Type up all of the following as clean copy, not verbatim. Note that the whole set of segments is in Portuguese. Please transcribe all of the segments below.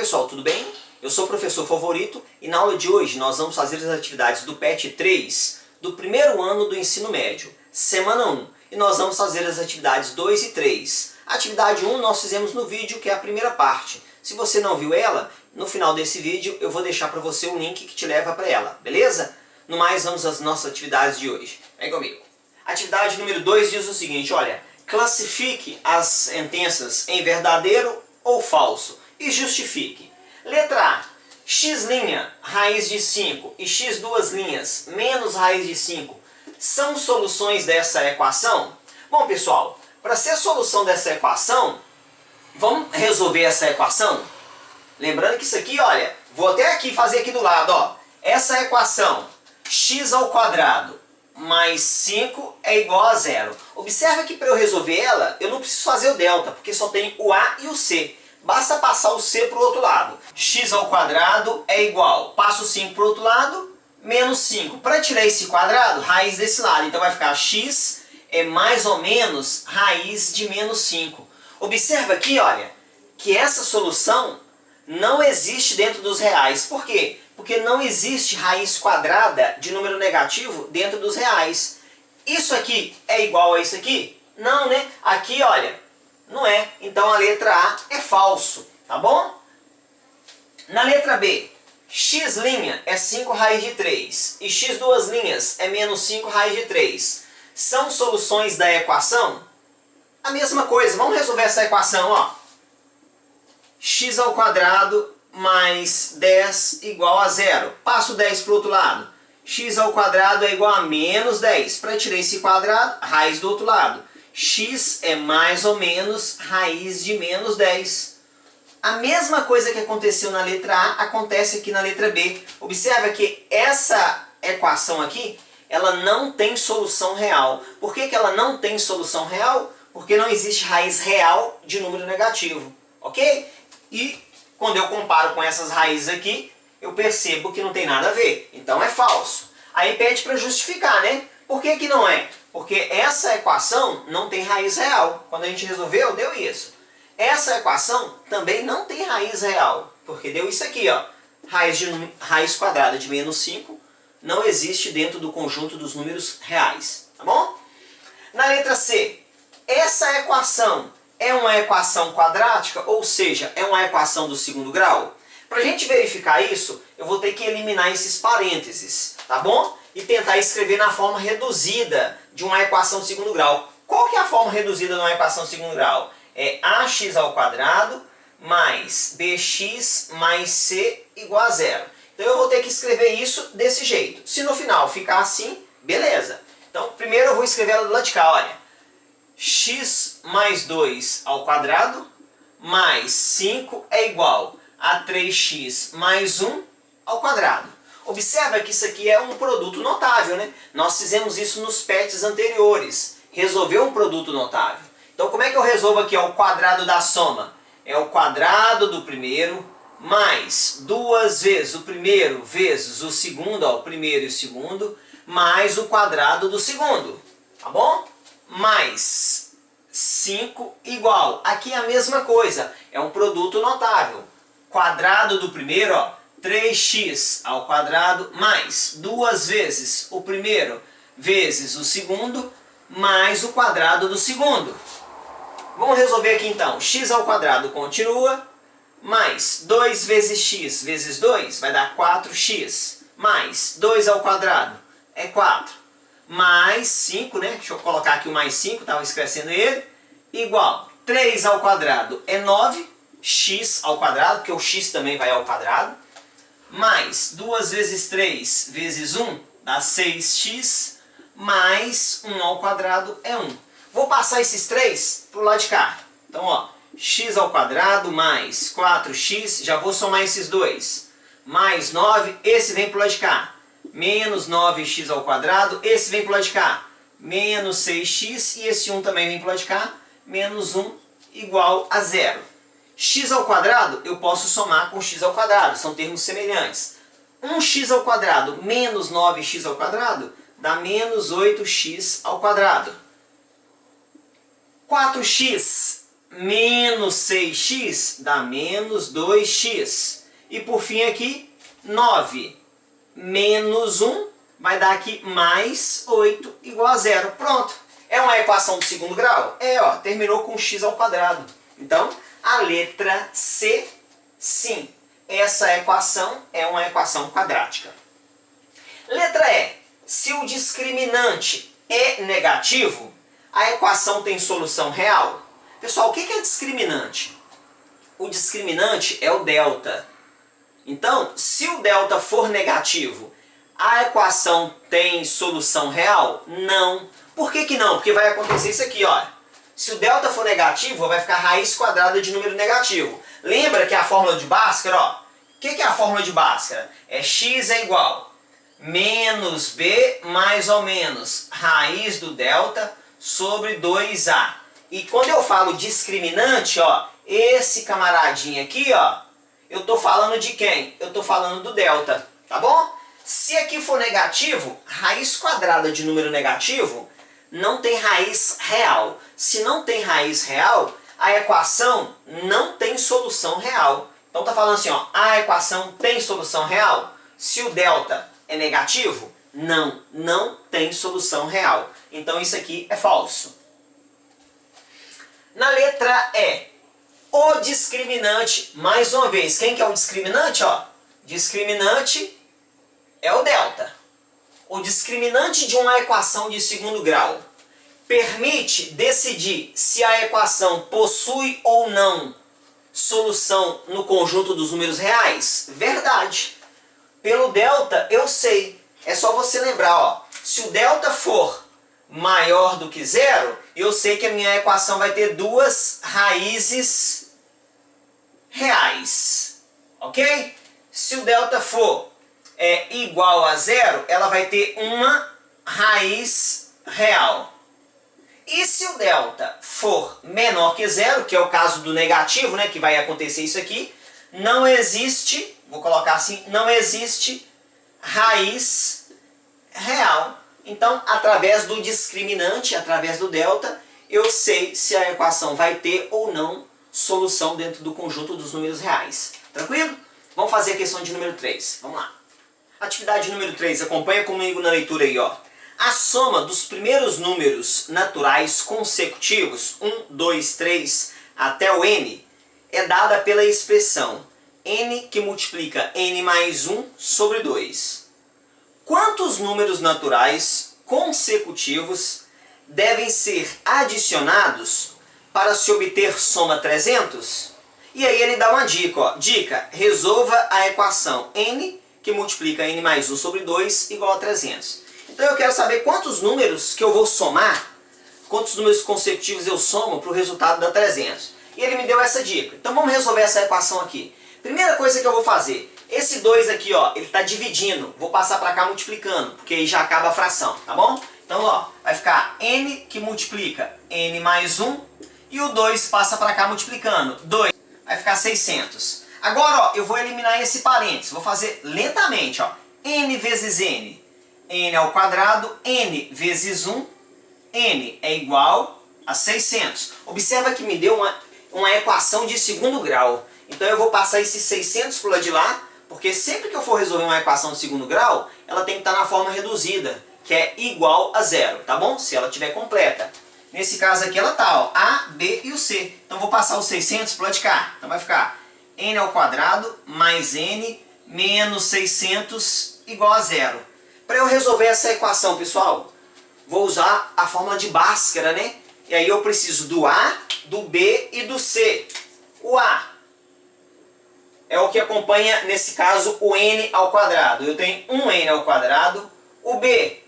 pessoal, tudo bem? Eu sou o professor Favorito e na aula de hoje nós vamos fazer as atividades do PET 3 do primeiro ano do ensino médio, semana 1. E nós vamos fazer as atividades 2 e 3. A atividade 1 nós fizemos no vídeo, que é a primeira parte. Se você não viu ela, no final desse vídeo eu vou deixar para você o link que te leva para ela, beleza? No mais, vamos às nossas atividades de hoje. Vem comigo. Atividade número 2 diz o seguinte, olha, classifique as sentenças em verdadeiro ou falso e justifique. Letra A, x' raiz de 5 e x duas linhas menos raiz de 5 são soluções dessa equação? Bom, pessoal, para ser a solução dessa equação, vamos resolver essa equação? Lembrando que isso aqui, olha, vou até aqui fazer aqui do lado, ó. Essa equação, x ao quadrado mais 5 é igual a 0. Observa que para eu resolver ela, eu não preciso fazer o delta, porque só tem o a e o c. Basta passar o c para o outro lado. X ao quadrado é igual, passo o 5 para o outro lado, menos 5. Para tirar esse quadrado, raiz desse lado. Então vai ficar x é mais ou menos raiz de menos 5. Observa aqui, olha, que essa solução não existe dentro dos reais. Por quê? Porque não existe raiz quadrada de número negativo dentro dos reais. Isso aqui é igual a isso aqui? Não, né? Aqui, olha, não é. Então a letra A é falso, tá bom? Na letra B, x' é 5 raiz de 3 e x duas linhas é menos 5 raiz de 3. São soluções da equação? A mesma coisa. Vamos resolver essa equação, ó. X ao quadrado mais 10 igual a 0. Passo 10 para o outro lado. X ao quadrado é igual a menos 10. Para tirar esse quadrado, raiz do outro lado. X é mais ou menos raiz de menos 10. A mesma coisa que aconteceu na letra A, acontece aqui na letra B. Observa que essa equação aqui, ela não tem solução real. Por que que ela não tem solução real? Porque não existe raiz real de número negativo. Ok? E quando eu comparo com essas raízes aqui, eu percebo que não tem nada a ver. Então é falso. Aí pede para justificar, né? Por que que não é? Porque essa equação não tem raiz real. Quando a gente resolveu, deu isso. Essa equação também não tem raiz real. Porque deu isso aqui, ó. Raiz quadrada de menos 5 não existe dentro do conjunto dos números reais. Tá bom? Na letra C, essa equação é uma equação quadrática, ou seja, é uma equação do segundo grau? Para a gente verificar isso, eu vou ter que eliminar esses parênteses, tá bom? E tentar escrever na forma reduzida de uma equação de segundo grau. Qual que é a forma reduzida de uma equação de segundo grau? É ax ao quadrado mais bx mais c igual a 0. Então eu vou ter que escrever isso desse jeito. Se no final ficar assim, beleza. Então primeiro eu vou escrever ela do lado de cá, olha. X mais 2 ao quadrado mais 5 é igual a 3x mais 1 ao quadrado. Observa que isso aqui é um produto notável, né? Nós fizemos isso nos PETs anteriores. Resolveu um produto notável. Então como é que eu resolvo aqui ó, o quadrado da soma? É o quadrado do primeiro mais duas vezes o primeiro vezes o segundo, ó, o primeiro e o segundo, mais o quadrado do segundo. Tá bom? Mais 5 igual. Aqui é a mesma coisa. É um produto notável. Quadrado do primeiro, ó, 3x ao quadrado mais duas vezes o primeiro vezes o segundo mais o quadrado do segundo. Vamos resolver aqui então. X ao quadrado continua. Mais 2 vezes x vezes 2 vai dar 4x. Mais 2 ao quadrado é 4. Mais 5, né? Deixa eu colocar aqui o mais 5, estava esquecendo ele. Igual 3 ao quadrado é 9. X ao quadrado, porque o x também vai ao quadrado. Mais 2 vezes 3 vezes 1 dá 6x. Mais 1 ao quadrado é 1. Vou passar esses 3 para o lado de cá. Então, ó, x ao quadrado mais 4x, já vou somar esses dois. Mais 9, esse vem para o lado de cá. Menos 9x ao quadrado, esse vem para o lado de cá. Menos 6x e esse 1 também vem para o lado de cá. Menos 1 igual a 0. X ao quadrado eu posso somar com x ao quadrado, são termos semelhantes. 1x ao quadrado menos 9x ao quadrado dá menos 8x ao quadrado. 4x menos 6x dá menos 2x. E por fim aqui, 9 menos 1 vai dar aqui mais 8 igual a zero. Pronto. É uma equação do segundo grau? É, ó, terminou com x ao quadrado. Então, a letra C, sim. Essa equação é uma equação quadrática. Letra E. Se o discriminante é negativo, a equação tem solução real? Pessoal, o que é discriminante? O discriminante é o delta. Então, se o delta for negativo, a equação tem solução real? Não. Por que que não? Porque vai acontecer isso aqui, ó. Se o delta for negativo, vai ficar raiz quadrada de número negativo. Lembra que a fórmula de Bhaskara, ó. O que é a fórmula de Bhaskara? É x é igual menos b mais ou menos raiz do delta sobre 2a. E quando eu falo discriminante, ó, esse camaradinho aqui, ó, eu estou falando de quem? Eu estou falando do delta, tá bom? Se aqui for negativo, raiz quadrada de número negativo não tem raiz real. Se não tem raiz real, a equação não tem solução real. Então tá falando assim, ó, a equação tem solução real? Se o delta é negativo, não tem solução real. Então isso aqui é falso. Na letra E, o discriminante, mais uma vez, quem que é o discriminante? Ó, discriminante é o delta. O discriminante de uma equação de segundo grau permite decidir se a equação possui ou não solução no conjunto dos números reais? Verdade. Pelo delta eu sei. É só você lembrar, ó, se o delta for maior do que zero, eu sei que a minha equação vai ter duas raízes reais. Ok? Se o delta for igual a zero, ela vai ter uma raiz real. E se o delta for menor que zero, que é o caso do negativo, né, que vai acontecer isso aqui, não existe, vou colocar assim, não existe raiz real. Então, através do discriminante, através do delta, eu sei se a equação vai ter ou não solução dentro do conjunto dos números reais. Tranquilo? Vamos fazer a questão de número 3. Vamos lá. Atividade número 3, acompanha comigo na leitura aí, ó. A soma dos primeiros números naturais consecutivos, 1, 2, 3, até o n, é dada pela expressão n que multiplica n mais 1 sobre 2. Quantos números naturais consecutivos devem ser adicionados para se obter soma 300? E aí ele dá uma dica, ó. Dica, resolva a equação n que multiplica n mais 1 sobre 2 igual a 300. Então eu quero saber quantos números que eu vou somar, quantos números consecutivos eu somo para o resultado da 300. E ele me deu essa dica. Então vamos resolver essa equação aqui. Primeira coisa que eu vou fazer, esse 2 aqui, ó, ele está dividindo. Vou passar para cá multiplicando, porque aí já acaba a fração, tá bom? Então, ó, vai ficar n que multiplica n mais 1 e o 2 passa para cá multiplicando. 2 vai ficar 600. Agora, ó, eu vou eliminar esse parênteses. Vou fazer lentamente, ó. N vezes n. N ao quadrado, n vezes 1, n é igual a 600. Observa que me deu uma equação de segundo grau. Então eu vou passar esses 600 para o lado de lá, porque sempre que eu for resolver uma equação de segundo grau, ela tem que estar na forma reduzida, que é igual a zero, tá bom? Se ela estiver completa. Nesse caso aqui ela está, ó, A, B e o C. Então vou passar os 600 para o lado de cá. Então vai ficar n ao quadrado mais n menos 600 igual a zero. Para eu resolver essa equação, pessoal, vou usar a fórmula de Bhaskara, né? E aí eu preciso do A, do B e do C. O A é o que acompanha, nesse caso, o n ao quadrado. Eu tenho 1n ao quadrado. O B,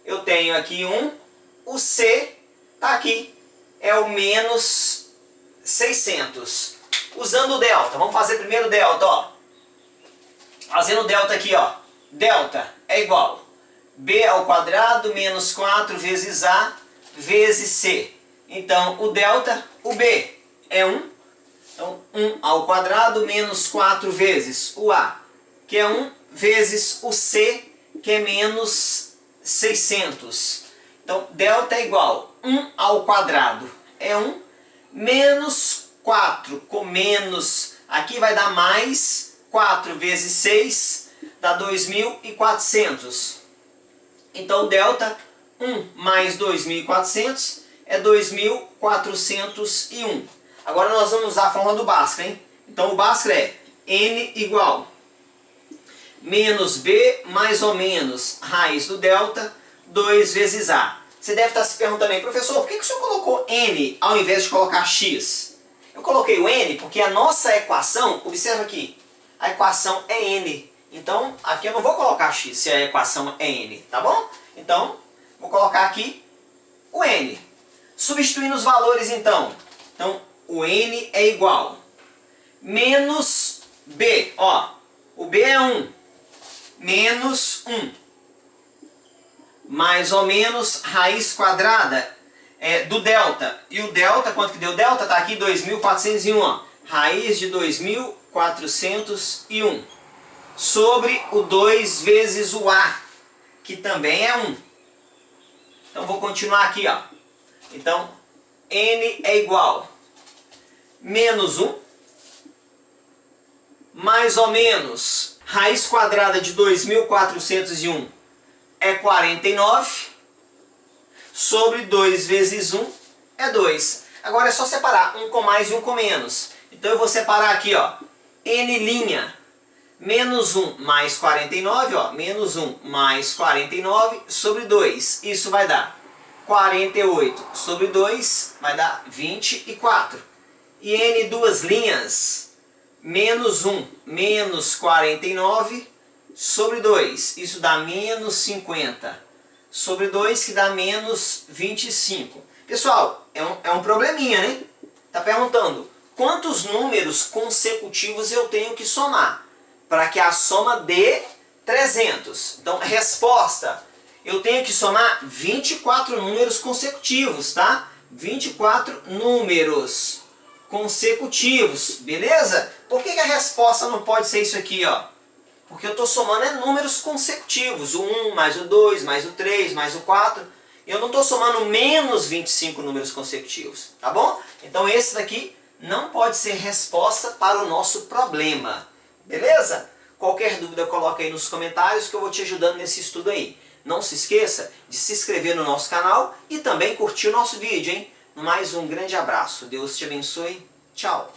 eu tenho aqui 1. O C está aqui. É o menos 600. Usando o delta. Vamos fazer primeiro o delta, ó. Fazendo o delta aqui, ó. Delta é igual b ao quadrado menos 4 vezes a vezes c. Então, o delta, o b é 1. Então, 1 ao quadrado menos 4 vezes o a, que é 1, vezes o c, que é menos 600. Então, delta é igual 1 ao quadrado é 1, Menos 4 com menos, aqui vai dar mais 4 vezes 6, dá 2.400. Então, delta 1 mais 2.400 é 2.401. Agora nós vamos usar a fórmula do Bhaskara, hein? Então, o Bhaskara é N igual menos B mais ou menos raiz do delta 2 vezes A. Você deve estar se perguntando aí, professor, por que o senhor colocou N ao invés de colocar X? Eu coloquei o N porque a nossa equação, observa aqui, a equação é N. Então, aqui eu não vou colocar X se a equação é N, tá bom? Então, vou colocar aqui o N. Substituindo os valores, então. Então, o N é igual menos B. Ó, o B é 1. Menos 1. Mais ou menos raiz quadrada do delta. E o delta, quanto que deu delta? Está aqui 2.401. Ó. Raiz de 2.401. Sobre o 2 vezes o A, que também é 1. Então, vou continuar aqui. Ó. Então, N é igual menos 1. Mais ou menos raiz quadrada de 2.401 é 49. Sobre 2 vezes 1 é 2. Agora é só separar um com mais e um com menos. Então eu vou separar aqui, ó, N', menos 1 mais 49, ó, menos 1 mais 49 sobre 2. Isso vai dar 48 sobre 2, vai dar 24. E N duas linhas, menos 1 menos 49 sobre 2. Isso dá menos 50 sobre 2, que dá menos 25. Pessoal, é um probleminha, né? Está perguntando quantos números consecutivos eu tenho que somar para que a soma dê 300. Então, resposta, eu tenho que somar 24 números consecutivos, tá? 24 números consecutivos, beleza? Por que a resposta não pode ser isso aqui, ó? Porque eu estou somando números consecutivos, o 1 mais o 2 mais o 3 mais o 4. Eu não estou somando menos 25 números consecutivos, tá bom? Então esse daqui não pode ser resposta para o nosso problema, beleza? Qualquer dúvida coloca aí nos comentários que eu vou te ajudando nesse estudo aí. Não se esqueça de se inscrever no nosso canal e também curtir o nosso vídeo, hein? Mais um grande abraço. Deus te abençoe. Tchau.